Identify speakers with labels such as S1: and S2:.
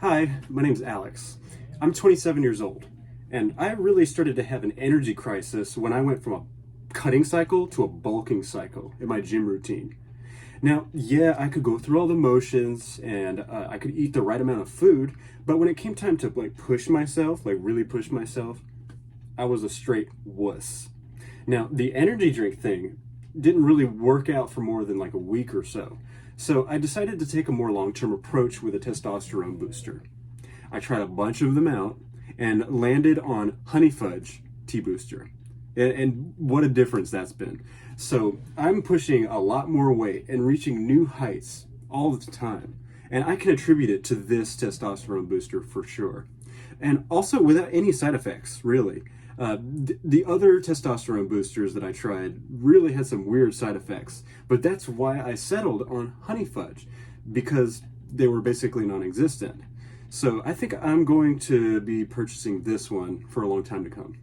S1: Hi, my name's Alex. I'm 27 years old, and I really started to have an energy crisis when I went from a cutting cycle to a bulking cycle in my gym routine. Now, yeah, I could go through all the motions and I could eat the right amount of food, but when it came time to push myself, really push myself, I was a straight wuss. Now, the energy drink thing didn't really work out for more than a week or so. So I decided to take a more long-term approach with a testosterone booster. I tried a bunch of them out and landed on Honey Fudge T-Booster. And what a difference that's been. So I'm pushing a lot more weight and reaching new heights all the time. And I can attribute it to this testosterone booster for sure. And also without any side effects, really. The other testosterone boosters that I tried really had some weird side effects, but that's why I settled on Honey Fudge, because they were basically non-existent. So I think I'm going to be purchasing this one for a long time to come.